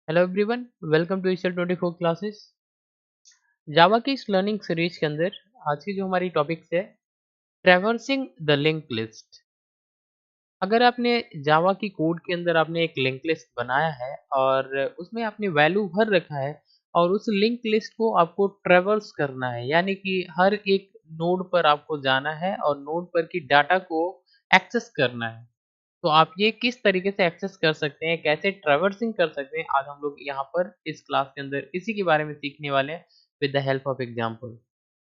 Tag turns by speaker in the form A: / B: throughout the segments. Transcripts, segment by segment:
A: Hello everyone, welcome to ईशल 24 classes. Java की इस लर्निंग सीरीज के अंदर आज की जो हमारी टॉपिक्स है, ट्रैवर्सिंग द लिंक लिस्ट। अगर आपने जावा की कोड के अंदर आपने एक लिंक लिस्ट बनाया है और उसमें आपने वैल्यू भर रखा है और उस लिंक लिस्ट को आपको ट्रैवर्स करना है, यानी कि हर एक नोड पर आपको जाना है और नोड पर की डाटा को एक्सेस करना है। तो आप ये किस तरीके से एक्सेस कर सकते हैं, कैसे ट्रैवर्सिंग कर सकते हैं, आज हम लोग यहाँ पर इस क्लास के अंदर इसी के बारे में सीखने वाले हैं with the help of example.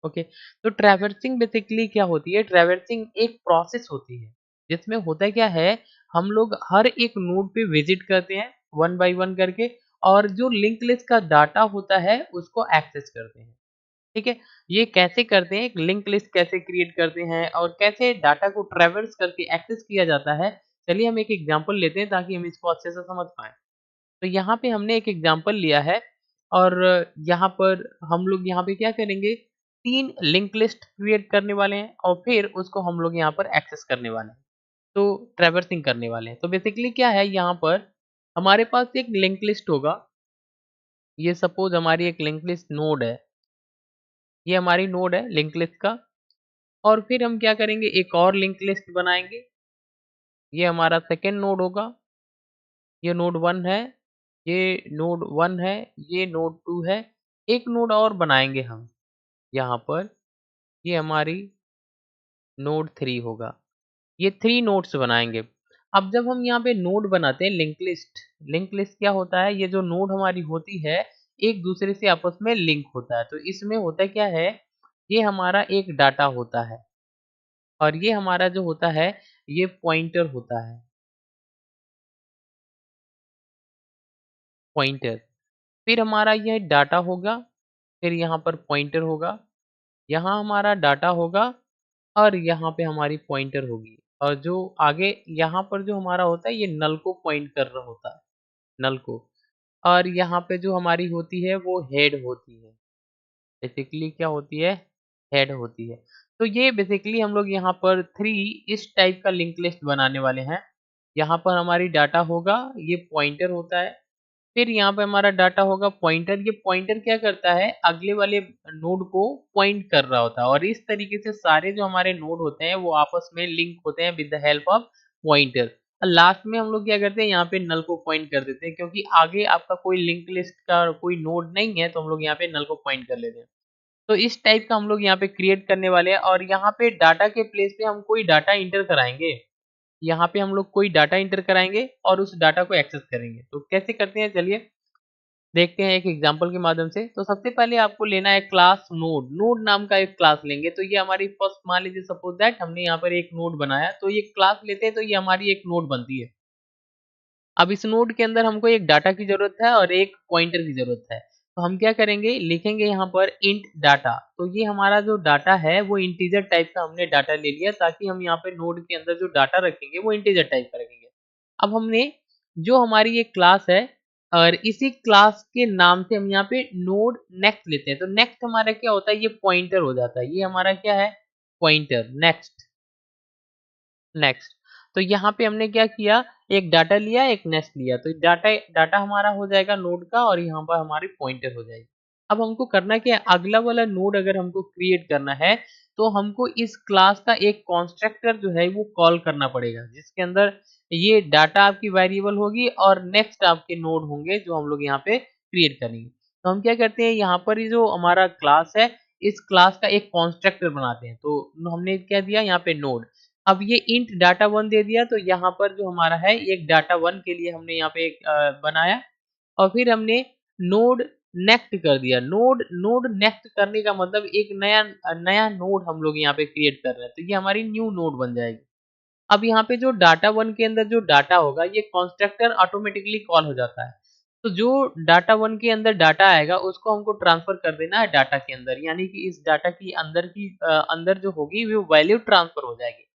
A: Okay, तो ट्रैवर्सिंग बेसिकली क्या होती है? ट्रैवर्सिंग एक प्रोसेस होती है जिसमें होता क्या है, हम लोग हर एक नोड पे विजिट करते हैं वन बाय वन करके और जो लिंक लिस्ट का डाटा होता है उसको एक्सेस करते हैं। ठीक है, ये कैसे करते हैं, एक लिंक लिस्ट कैसे क्रिएट करते हैं और कैसे डाटा को ट्रैवर्स करके एक्सेस किया जाता है। चलिए हम एक एग्जांपल लेते हैं ताकि हम इसको अच्छे से समझ पाएँ। तो यहाँ पे हमने एक एग्जांपल लिया है और यहाँ पर हम लोग यहाँ पे क्या करेंगे, 3 लिंक लिस्ट क्रिएट करने वाले हैं और फिर उसको हम लोग यहाँ पर एक्सेस करने वाले हैं। तो ट्रैवर्सिंग करने वाले हैं। तो बेसिकली क्या है, यहाँ पर हमारे पास एक लिंक लिस्ट होगा। ये सपोज़ हमारी एक लिंक लिस्ट नोड है। ये हमारी नोड है लिंक लिस्ट का। और फिर हम क्या करेंगे, एक और लिंक लिस्ट बनाएँगे। ये हमारा सेकंड नोड होगा, ये नोड 1 है, ये नोड 1 है, ये नोड 2 है। एक नोड और बनाएँगे हम यहाँ पर, ये हमारी नोड 3 होगा। ये 3 नोड्स बनाएँगे। अब जब हम यहाँ पे नोड बनाते हैं लिंक लिस्ट क्या होता है, ये जो नोड हमारी होती है, एक दूसरे से आपस में लिंक होता है। तो इसमें होता क्या है, ये हमारा एक डाटा होता है और ये हमारा जो होता है, ये पॉइंटर होता है। पॉइंटर, फिर हमारा यह डाटा होगा, फिर यहाँ पर पॉइंटर होगा, यहाँ हमारा डाटा होगा और यहाँ पे हमारी पॉइंटर होगी। और जो आगे यहाँ पर जो हमारा होता है, ये नल को पॉइंट कर रहा होता है, नल को। और यहाँ पे जो हमारी होती है वो हेड होती है। बेसिकली क्या होती है, हेड होती है। तो ये बेसिकली हम लोग यहाँ पर 3 इस टाइप का लिंक लिस्ट बनाने वाले हैं। यहाँ पर हमारी डाटा होगा, ये पॉइंटर होता है। फिर यहाँ पे हमारा डाटा होगा पॉइंटर। ये पॉइंटर क्या करता है, अगले वाले नोड को पॉइंट कर रहा होता है और इस तरीके से सारे जो हमारे नोड होते हैं वो आपस में लिंक होते हैं with the help of pointer. और लास्ट में हम लोग क्या करते हैं, यहाँ पे नल को पॉइंट कर देते हैं, क्योंकि आगे आपका कोई लिंक लिस्ट का कोई नोड नहीं है तो हम लोग यहाँ पे नल को पॉइंट कर लेते हैं। तो इस टाइप का हम लोग यहाँ पे क्रिएट करने वाले हैं और यहाँ पे डाटा के प्लेस पे हम कोई डाटा इंटर कराएंगे। यहाँ पे हम लोग कोई डाटा इंटर कराएंगे और उस डाटा को एक्सेस करेंगे। तो कैसे करते हैं, चलिए देखते हैं एक एग्जांपल के माध्यम से। तो सबसे पहले आपको लेना है क्लास नोड। नोड नाम का एक क्लास लेंगे। तो ये हमारी फर्स्ट, मान लीजिए सपोज दैट हमने यहाँ पर एक नोड बनाया, तो ये क्लास लेते हैं, तो ये हमारी एक नोड बनती है। अब इस नोड के अंदर हमको एक डाटा की ज़रूरत है और एक पॉइंटर की ज़रूरत है। तो हम क्या करेंगे, लिखेंगे यहाँ पर इंट डाटा। तो ये हमारा जो डाटा है वो इंटीजर टाइप का हमने डाटा ले लिया, ताकि हम यहाँ पे नोड के अंदर जो डाटा रखेंगे वो इंटीजर टाइप का रखेंगे। अब हमने जो हमारी ये क्लास है और इसी क्लास के नाम से हम यहाँ पे नोड नेक्स्ट लेते हैं। तो नेक्स्ट हमारा क्या होता है, ये पॉइंटर हो जाता है। ये हमारा क्या है, पॉइंटर। Next, next. तो यहाँ पे हमने क्या किया, एक डाटा लिया, एक नेक्स्ट लिया। तो डाटा डाटा हमारा हो जाएगा नोड का और यहाँ पर हमारी पॉइंटर हो जाएगी। अब हमको करना क्या है, अगला वाला नोड अगर हमको क्रिएट करना है तो हमको इस क्लास का एक कॉन्स्ट्रक्टर जो है वो कॉल करना पड़ेगा, जिसके अंदर ये डाटा आपकी वेरिएबल होगी और नेक्स्ट आपके नोड होंगे जो हम लोग यहाँ पे क्रिएट करेंगे। तो हम क्या करते हैं, यहाँ पर ये जो हमारा क्लास है, इस क्लास का एक कॉन्स्ट्रक्टर बनाते हैं। तो हमने क्या दिया यहाँ पे, नोड। अब ये इंट डाटा 1 दे दिया, तो यहाँ पर जो हमारा है एक डाटा 1 के लिए हमने यहाँ पे एक बनाया और फिर हमने नोड नेक्स्ट कर दिया। नोड नोड नेक्स्ट करने का मतलब एक नया नया नोड हम लोग यहाँ पे क्रिएट कर रहे हैं, तो ये हमारी न्यू नोड बन जाएगी। अब यहाँ पे जो डाटा 1 के अंदर जो डाटा होगा, ये कंस्ट्रक्टर ऑटोमेटिकली कॉल हो जाता है। तो जो डाटा 1 के अंदर डाटा आएगा उसको हमको ट्रांसफर कर देना है डाटा के अंदर, यानी कि इस डाटा की अंदर जो होगी वो वैल्यू ट्रांसफर हो जाएगी।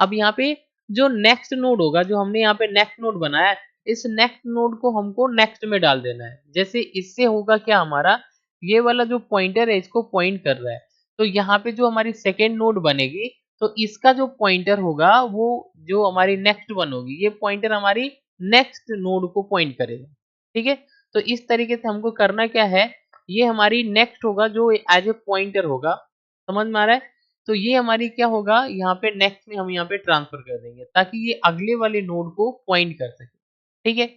A: अब यहाँ पे जो नेक्स्ट नोड होगा, जो हमने यहाँ पे नेक्स्ट नोड बनाया है, इस नेक्स्ट नोड को हमको नेक्स्ट में डाल देना है। जैसे इससे होगा क्या, हमारा ये वाला जो पॉइंटर है इसको पॉइंट कर रहा है। तो यहाँ पे जो हमारी सेकेंड नोड बनेगी, तो इसका जो पॉइंटर होगा वो जो हमारी नेक्स्ट वन होगी, ये पॉइंटर हमारी नेक्स्ट नोड को पॉइंट करेगा। ठीक है, तो इस तरीके से हमको करना क्या है, ये हमारी नेक्स्ट होगा जो एज ए पॉइंटर होगा, समझ में आ रहा है। तो ये हमारी क्या होगा, यहाँ पे नेक्स्ट में हम यहाँ पे ट्रांसफर कर देंगे ताकि ये अगले वाले नोड को पॉइंट कर सके, ठीक है।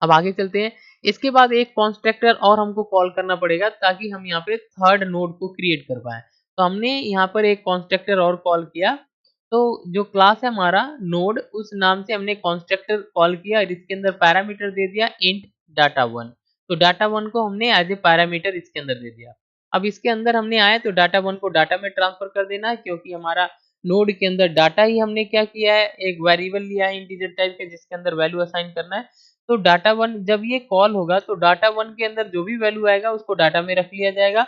A: अब आगे चलते हैं। इसके बाद एक कॉन्स्ट्रक्टर और हमको कॉल करना पड़ेगा ताकि हम यहाँ पे थर्ड नोड को क्रिएट कर पाए। तो हमने यहाँ पर एक कॉन्स्ट्रक्टर और कॉल किया, तो जो क्लास है हमारा नोड, उस नाम से हमने कॉन्स्ट्रक्टर कॉल किया और इसके अंदर पैरामीटर दे दिया इंट डाटा1। तो डाटा1 को हमने एज ए पैरामीटर इसके अंदर दे दिया। अब इसके अंदर हमने आया तो डाटा1 को डाटा में ट्रांसफर कर देना है, क्योंकि हमारा नोड के अंदर डाटा ही हमने क्या किया है, एक वेरिएबल लिया है इंटीजर टाइप के जिसके अंदर वैल्यू असाइन करना है। तो डाटा वन जब ये कॉल होगा तो डाटा वन के अंदर जो भी वैल्यू आएगा उसको डाटा में रख लिया जाएगा,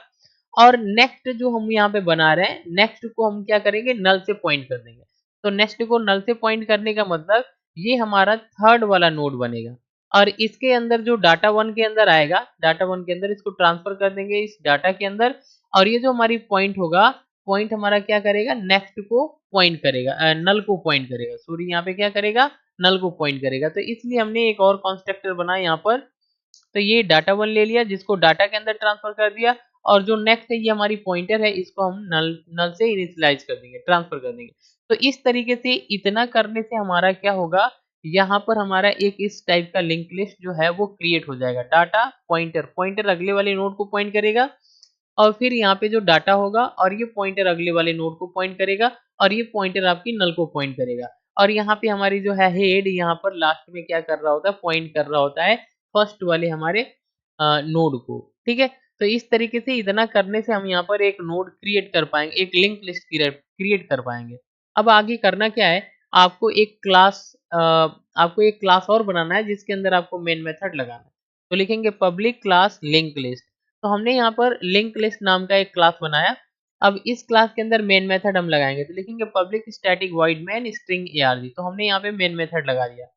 A: और नेक्स्ट जो हम यहाँ पे बना रहे हैं, नेक्स्ट को हम क्या करेंगे, नल से पॉइंट कर देंगे। तो नेक्स्ट को नल से पॉइंट करने का मतलब ये हमारा थर्ड वाला नोड बनेगा, और इसके अंदर जो डाटा वन के अंदर आएगा, डाटा वन के अंदर इसको ट्रांसफर कर देंगे इस डाटा के अंदर, और ये जो हमारी पॉइंट होगा, पॉइंट हमारा क्या करेगा, नेक्स्ट को पॉइंट करेगा, नल को पॉइंट करेगा, सॉरी यहाँ पे क्या करेगा, नल को पॉइंट करेगा। तो इसलिए हमने एक और कॉन्स्ट्रक्टर बनाया यहाँ पर। तो ये डाटा वन ले लिया जिसको डाटा के अंदर ट्रांसफर कर दिया, और जो नेक्स्ट है ये हमारी पॉइंटर है, इसको हम नल से इनिशियलाइज कर देंगे, ट्रांसफर कर देंगे। तो इस तरीके से इतना करने से हमारा क्या होगा, यहाँ पर हमारा एक इस टाइप का लिंक लिस्ट जो है वो क्रिएट हो जाएगा। डाटा पॉइंटर, पॉइंटर अगले वाले नोड को पॉइंट करेगा, और फिर यहाँ पे जो डाटा होगा और ये पॉइंटर अगले वाले नोड को पॉइंट करेगा, और ये पॉइंटर आपकी नल को पॉइंट करेगा। और यहाँ पे हमारी जो है हेड, यहाँ पर लास्ट में क्या कर रहा होता है, पॉइंट कर रहा होता है फर्स्ट वाले हमारे नोड को, ठीक है। तो इस तरीके से इतना करने से हम यहाँ पर एक नोड क्रिएट कर पाएंगे, एक लिंक लिस्ट क्रिएट कर पाएंगे। अब आगे करना क्या है, आपको एक क्लास और बनाना है जिसके अंदर आपको मेन मेथड लगाना है। तो लिखेंगे पब्लिक क्लास लिंक लिस्ट। तो हमने यहाँ पर लिंक लिस्ट नाम का एक क्लास बनाया। अब इस क्लास के अंदर मेन मेथड हम लगाएंगे, तो लिखेंगे public static void main string arg। तो हमने यहाँ पे मेन मेथड लगा दिया।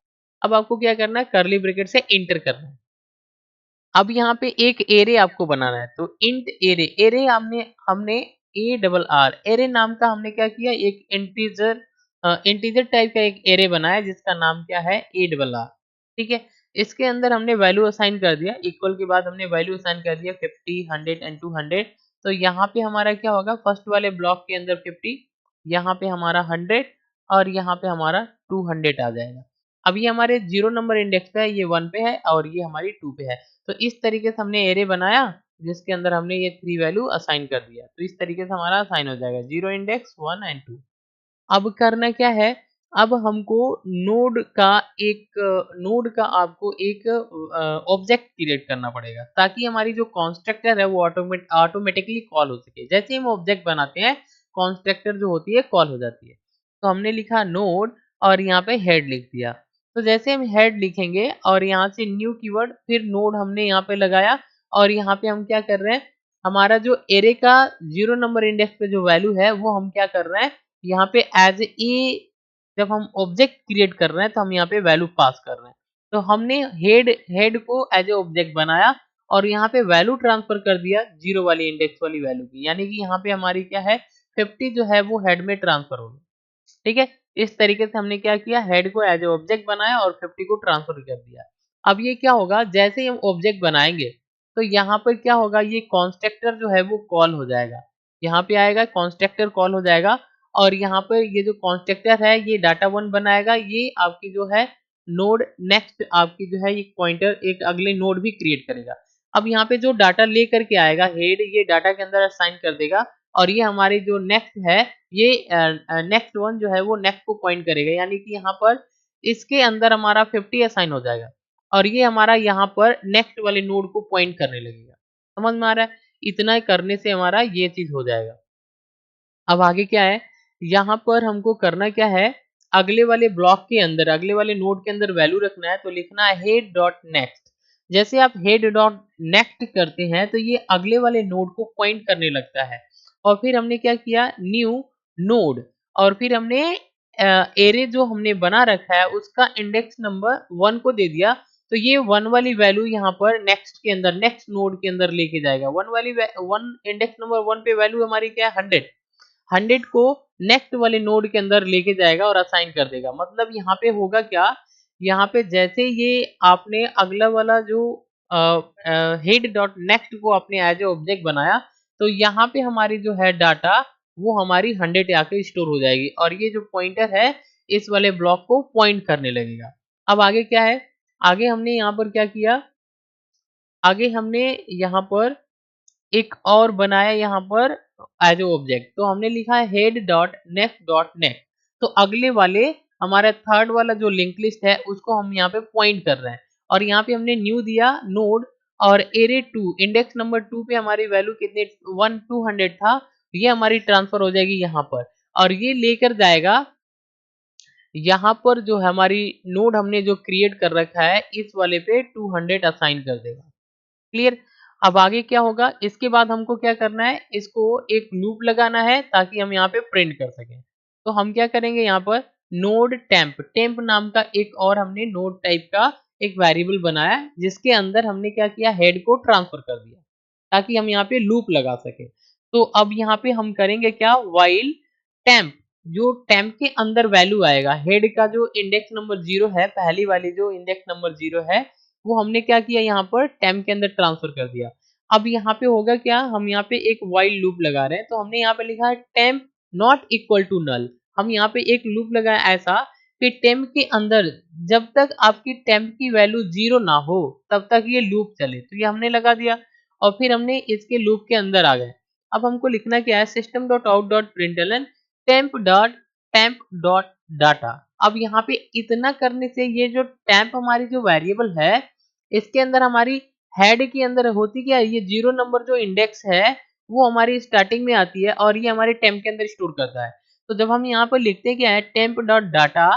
A: अब आपको क्या करना है, कर्ली ब्रैकेट से इंटर करना है। अब यहाँ पे एक एरे आपको बनाना है, तो इंट एरे, एरे हमने ए डबल आर, एरे नाम का हमने क्या किया, एक इंटीजर टाइप का एक एरे बनाया जिसका नाम क्या है, ए डबल आर, ठीक है। इसके अंदर हमने वैल्यू असाइन कर दिया, इक्वल के बाद हमने वैल्यू असाइन कर दिया 50, 100 एंड 200। तो यहाँ पे हमारा क्या होगा, फर्स्ट वाले ब्लॉक के अंदर 50, यहाँ पे हमारा 100, और यहाँ पे हमारा 200 आ जाएगा। अब ये हमारे 0 नंबर इंडेक्स पे है, ये 1 पे है, और ये हमारी 2 पे है। तो इस तरीके से हमने एरे बनाया जिसके अंदर हमने ये 3 वैल्यू असाइन कर दिया। तो इस तरीके से हमारा असाइन हो जाएगा 0 इंडेक्स, 1 एंड 2। अब करना क्या है, अब हमको नोड का आपको एक ऑब्जेक्ट क्रिएट करना पड़ेगा ताकि हमारी जो कॉन्स्ट्रक्टर है वो ऑटोमेटिकली कॉल हो सके। जैसे ही हम ऑब्जेक्ट बनाते हैं, कॉन्स्ट्रक्टर जो होती है कॉल हो जाती है। तो हमने लिखा नोड और यहाँ पे हेड लिख दिया। तो जैसे हम हेड लिखेंगे और यहाँ से न्यू कीवर्ड, फिर नोड हमने यहाँ पे लगाया, और यहाँ पे हम क्या कर रहे हैं, हमारा जो एरे का 0 नंबर इंडेक्स पे जो वैल्यू है वो हम क्या कर रहे हैं, यहाँ पे एज ए, जब हम ऑब्जेक्ट क्रिएट कर रहे हैं तो हम यहाँ पे वैल्यू पास कर रहे हैं। तो हमने हेड को एज ए ऑब्जेक्ट बनाया और यहाँ पे वैल्यू ट्रांसफर कर दिया 0 वाली इंडेक्स वाली वैल्यू की, यानी कि यहाँ पे हमारी क्या है, 50 जो है वो हेड में ट्रांसफर होगी, ठीक है। इस तरीके से हमने क्या किया, हेड को एज ए ऑब्जेक्ट बनाया और 50 को ट्रांसफर कर दिया। अब ये क्या होगा, जैसे ही हम ऑब्जेक्ट बनाएंगे तो यहाँ पर क्या होगा, ये कॉन्स्ट्रक्टर जो है वो कॉल हो जाएगा, यहाँ पे आएगा कॉन्स्ट्रक्टर कॉल हो जाएगा, और यहाँ पर ये जो कॉन्स्ट्रक्टर है ये डाटा वन बनाएगा, ये आपकी जो है नोड नेक्स्ट आपकी जो है ये पॉइंटर एक अगले नोड भी क्रिएट करेगा। अब यहाँ पे जो डाटा ले करके आएगा हेड, ये डाटा के अंदर असाइन कर देगा, और ये हमारी जो नेक्स्ट है, ये नेक्स्ट वन जो है वो नेक्स्ट को पॉइंट करेगा, यानी कि यहाँ पर इसके अंदर हमारा 50 असाइन हो जाएगा, और ये हमारा यहाँ पर नेक्स्ट वाले नोड को पॉइंट करने लगेगा। समझ में आ रहा है, इतना करने से हमारा ये चीज हो जाएगा। अब आगे क्या है, यहाँ पर हमको करना क्या है, अगले वाले ब्लॉक के अंदर, अगले वाले नोड के अंदर वैल्यू रखना है। तो लिखना है हेड डॉट नेक्स्ट। जैसे आप हेड डॉट नेक्स्ट करते हैं तो ये अगले वाले नोड को पॉइंट करने लगता है। और फिर हमने क्या किया, न्यू नोड, और फिर हमने एरे जो हमने बना रखा है उसका इंडेक्स नंबर 1 को दे दिया। तो ये 1 वाली वैल्यू यहाँ पर नेक्स्ट के अंदर, नेक्स्ट नोड के अंदर लेके जाएगा। 1 इंडेक्स नंबर 1 पे वैल्यू हमारी क्या है, 100, 100 को नेक्स्ट वाले नोड के अंदर लेके जाएगा और असाइन कर देगा। मतलब यहाँ पे होगा क्या, यहाँ पे जैसे ये आपने अगला वाला जो हेड डॉट नेक्स्ट को अपने एज ए ऑब्जेक्ट बनाया, तो यहाँ पे हमारी जो है डाटा वो हमारी 100 आके स्टोर हो जाएगी और ये जो पॉइंटर है इस वाले ब्लॉक को पॉइंट करने लगेगा। अब आगे क्या है, आगे हमने यहाँ पर क्या किया, आगे हमने यहाँ पर एक और बनाया यहाँ पर एज ए ऑब्जेक्ट, तो हमने लिखा है head dot next dot next. तो अगले वाले हमारा थर्ड वाला जो लिंक लिस्ट है उसको हम यहाँ पे पॉइंट कर रहे हैं और यहाँ पे हमने न्यू दिया नोड और एरे 2 इंडेक्स नंबर 2 पे हमारी वैल्यू कितने 1200 था, ये हमारी ट्रांसफर हो जाएगी यहाँ पर और ये लेकर जाएगा यहाँ पर जो हमारी नोड हमने जो क्रिएट कर रखा है इस वाले पे 200 असाइन कर देगा। क्लियर। अब आगे क्या होगा, इसके बाद हमको क्या करना है, इसको एक लूप लगाना है ताकि हम यहाँ पे प्रिंट कर सकें। तो हम क्या करेंगे, यहाँ पर नोड टेम्प, टेम्प नाम का एक और हमने नोड टाइप का एक वेरिएबल बनाया जिसके अंदर हमने क्या किया, हेड को ट्रांसफर कर दिया ताकि हम यहाँ पे लूप लगा सके। तो अब यहाँ पे हम करेंगे क्या, वाइल टेम्प, जो टेम्प के अंदर वैल्यू आएगा हेड का जो इंडेक्स नंबर 0 है, पहली वाली जो इंडेक्स नंबर 0 है वो हमने क्या किया, यहाँ पर टेम्प के अंदर ट्रांसफर कर दिया। अब यहाँ पे होगा क्या, हम यहाँ पे एक वाइल लूप लगा रहे हैं, तो हमने यहाँ पे लिखा है temp not equal to null. हम यहाँ पे एक लूप लगाए ऐसा कि टेम्प के अंदर जब तक आपकी टेम्प की वैल्यू 0 ना हो तब तक ये लूप चले, तो ये हमने लगा दिया और फिर हमने इसके लूप के अंदर आ गए। अब हमको लिखना क्या है, system dot out dot println temp dot data. अब यहाँ पे इतना करने से ये जो टेम्प हमारी जो वेरिएबल है इसके अंदर हमारी हेड के अंदर होती क्या है, ये 0 नंबर जो इंडेक्स है वो हमारी स्टार्टिंग में आती है और ये हमारे टेम्प के अंदर स्टोर करता है। तो जब हम यहाँ पर लिखते हैं क्या है टेम्प डॉट डाटा,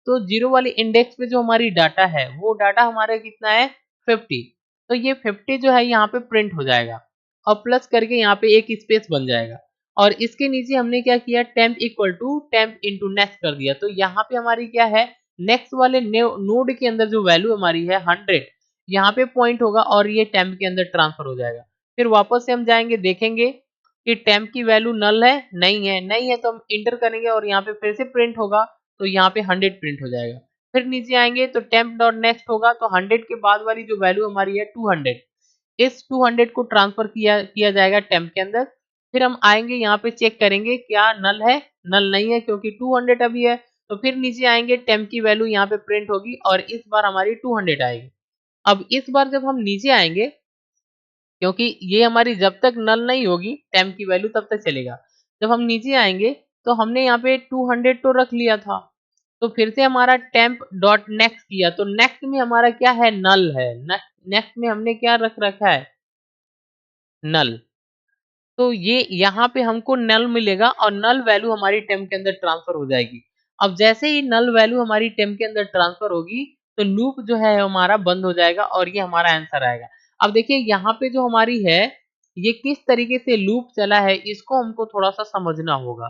A: तो 0 वाले इंडेक्स पे जो हमारी डाटा है वो डाटा हमारा कितना है 50, तो ये 50 जो है यहाँ पे प्रिंट हो जाएगा और प्लस करके यहाँ पे एक स्पेस बन जाएगा और इसके नीचे हमने क्या किया, temp equal to temp into next कर दिया। तो यहाँ पे हमारी क्या है, नेक्स्ट वाले नोड के अंदर जो वैल्यू हमारी है 100 यहाँ पे पॉइंट होगा और ये टेम्प के अंदर ट्रांसफर हो जाएगा। फिर वापस से हम जाएंगे, देखेंगे कि टेम्प की वैल्यू नल है, नहीं है, नहीं है तो हम इंटर करेंगे और यहाँ पे फिर से प्रिंट होगा, तो यहाँ पे 100 प्रिंट हो जाएगा। फिर नीचे आएंगे तो टेम्प डॉट नेक्स्ट होगा, तो 100 के बाद वाली जो वैल्यू हमारी है 200, इस 200 को ट्रांसफर किया जाएगा टेम्प के अंदर। फिर हम आएंगे यहाँ पे चेक करेंगे क्या नल है, नल नहीं है क्योंकि 200 अभी है। तो फिर नीचे आएंगे, टेम्प की वैल्यू यहाँ पे प्रिंट होगी और इस बार हमारी 200 आएगी। अब इस बार जब हम नीचे आएंगे, क्योंकि ये हमारी जब तक नल नहीं होगी टेम्प की वैल्यू तब तक चलेगा, जब हम नीचे आएंगे तो हमने यहाँ पे 200 तो रख लिया था, तो फिर से हमारा टेम्प डॉट नेक्स्ट किया, तो नेक्स्ट में हमारा क्या है, नल है। नेक्स्ट में हमने क्या रख रखा है, नल। तो ये यहाँ पे हमको नल मिलेगा और नल वैल्यू हमारी टेम्प के अंदर ट्रांसफर हो जाएगी। अब जैसे ही नल वैल्यू हमारी टेम्प के अंदर ट्रांसफर होगी तो लूप जो है हमारा बंद हो जाएगा और ये हमारा आंसर आएगा। अब देखिए यहाँ पे जो हमारी है ये किस तरीके से लूप चला है इसको हमको थोड़ा सा समझना होगा।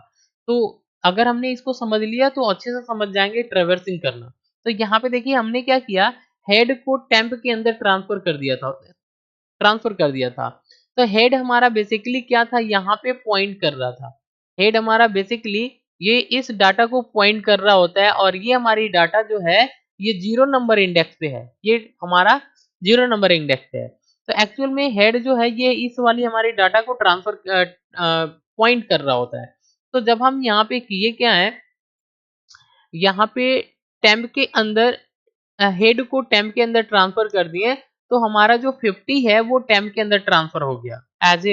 A: तो अगर हमने इसको समझ लिया तो अच्छे से समझ जाएंगे ट्रेवर्सिंग करना। तो यहाँ पे देखिए हमने क्या किया, हेड को टेम्प के अंदर ट्रांसफर कर दिया था। तो हेड हमारा बेसिकली क्या था, यहाँ पे पॉइंट कर रहा था। हेड हमारा बेसिकली ये इस डाटा को पॉइंट कर रहा होता है और ये हमारी डाटा जो है ये 0 नंबर इंडेक्स पे है, ये हमारा 0 नंबर इंडेक्स पे है। तो एक्चुअल में हेड जो है ये इस वाली हमारी डाटा को ट्रांसफर पॉइंट कर रहा होता है। तो जब हम यहाँ पे किए क्या है, यहाँ पे टेम्प के अंदर हेड को टेम्प के अंदर ट्रांसफर कर दिए, तो हमारा जो 50 है वो टेम्प के अंदर ट्रांसफर हो गया एज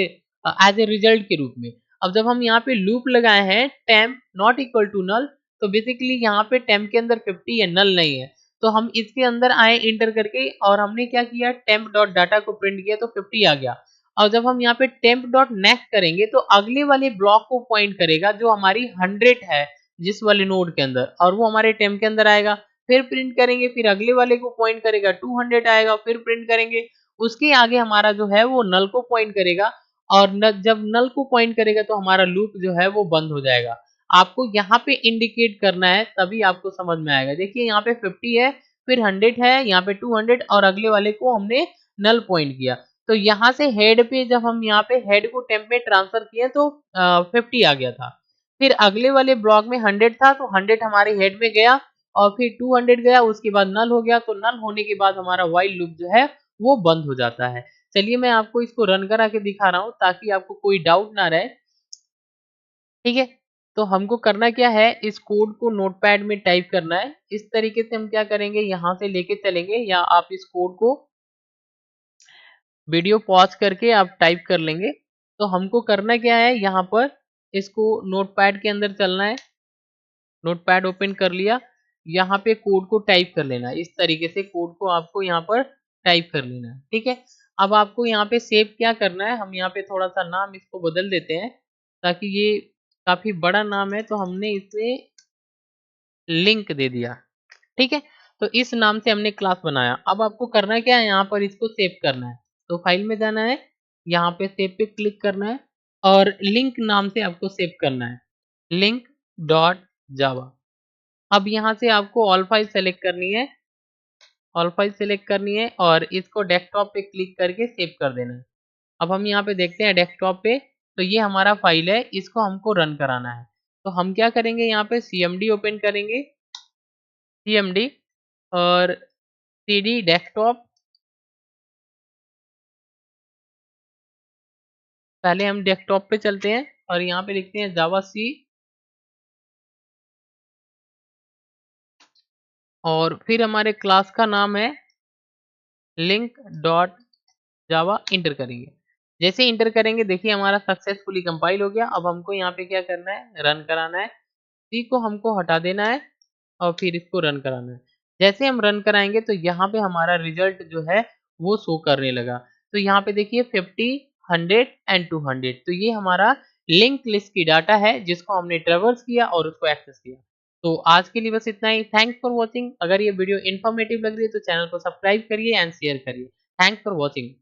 A: ए रिजल्ट के रूप में। अब जब हम यहाँ पे लूप लगाए हैं temp not equal to null, तो बेसिकली यहाँ पे टेम्प के अंदर 50 है, नल नहीं है, तो हम इसके अंदर आए इंटर करके और हमने क्या किया, टेम्प डॉट डाटा को प्रिंट किया तो 50 आ गया। और जब हम यहाँ पे टेम्प डॉट नेक्स्ट करेंगे तो अगले वाले ब्लॉक को पॉइंट करेगा जो हमारी 100 है जिस वाले नोड के अंदर, और वो हमारे टेम्प के अंदर आएगा। फिर प्रिंट करेंगे, फिर अगले वाले को पॉइंट करेगा 200 आएगा, फिर प्रिंट करेंगे, उसके आगे हमारा जो है वो नल को पॉइंट करेगा और जब नल को पॉइंट करेगा तो हमारा लूप जो है वो बंद हो जाएगा। आपको यहाँ पे इंडिकेट करना है तभी आपको समझ में आएगा। देखिए यहाँ पे 50 है, फिर 100 है, यहाँ पे 200 और अगले वाले को हमने नल पॉइंट किया। तो यहाँ से हेड पे जब हम यहाँ पे हेड को टेम्प में ट्रांसफर किए तो 50 आ गया था। फिर अगले वाले ब्लॉक में 100 था तो 100 हमारे हेड में गया और फिर 200 गया, उसके बाद नल हो गया, तो नल होने के बाद हमारा व्हाइल लूप जो है वो बंद हो जाता है। चलिए मैं आपको इसको रन करा के दिखा रहा हूँ ताकि आपको कोई डाउट ना रहे, ठीक है? तो हमको करना क्या है, इस कोड को नोटपैड में टाइप करना है। इस तरीके से हम क्या करेंगे, यहाँ से लेके चलेंगे या आप इस कोड को वीडियो पॉज़ करके आप टाइप कर लेंगे। तो हमको करना क्या है, यहाँ पर इसको नोटपैड के अंदर चलना है, नोटपैड ओपन कर लिया, यहाँ पे कोड को टाइप कर लेना है। इस तरीके से कोड को आपको यहाँ पर टाइप कर लेना है, ठीक है? अब आपको यहाँ पे सेव क्या करना है, हम यहाँ पे थोड़ा-सा नाम इसको बदल देते हैं, ताकि ये काफ़ी बड़ा नाम है तो हमने इसे लिंक दे दिया, ठीक है? तो इस नाम से हमने क्लास बनाया। अब आपको करना क्या है, यहाँ पर इसको सेव करना है। तो फाइल में जाना है, यहाँ पे सेव पे क्लिक करना है और लिंक नाम से आपको सेव करना है, लिंक डॉट जावा। अब यहाँ से आपको ऑल फाइल सेलेक्ट करनी है, ऑल फाइल सेलेक्ट करनी है और इसको डेस्कटॉप पे क्लिक करके सेव कर देना है। अब हम यहाँ पे देखते हैं डेस्कटॉप पे, तो ये हमारा फाइल है, इसको हमको रन कराना है। तो हम क्या करेंगे, यहाँ पे सीएमडी ओपन करेंगे, सीएमडी और सीडी डेस्कटॉप। पहले हम डेस्कटॉप पे चलते हैं और यहाँ पे लिखते हैं जावा सी और फिर हमारे क्लास का नाम है लिंक डॉट जावा, इंटर करेंगे। जैसे इंटर करेंगे देखिए हमारा सक्सेसफुली कंपाइल हो गया। अब हमको यहाँ पे क्या करना है, रन कराना है। सी को हमको हटा देना है और फिर इसको रन कराना है। जैसे हम रन कराएंगे तो यहाँ पे हमारा रिजल्ट जो है वो शो करने लगा। तो यहाँ पे देखिए 50, 100 एंड 200, तो ये हमारा लिंक लिस्ट की डाटा है जिसको हमने ट्रेवर्स किया और उसको एक्सेस किया। तो आज के लिए बस इतना ही। Thanks for watching. अगर ये वीडियो इन्फॉर्मेटिव लग रही है तो चैनल को सब्सक्राइब करिए एंड शेयर करिए। Thanks for watching.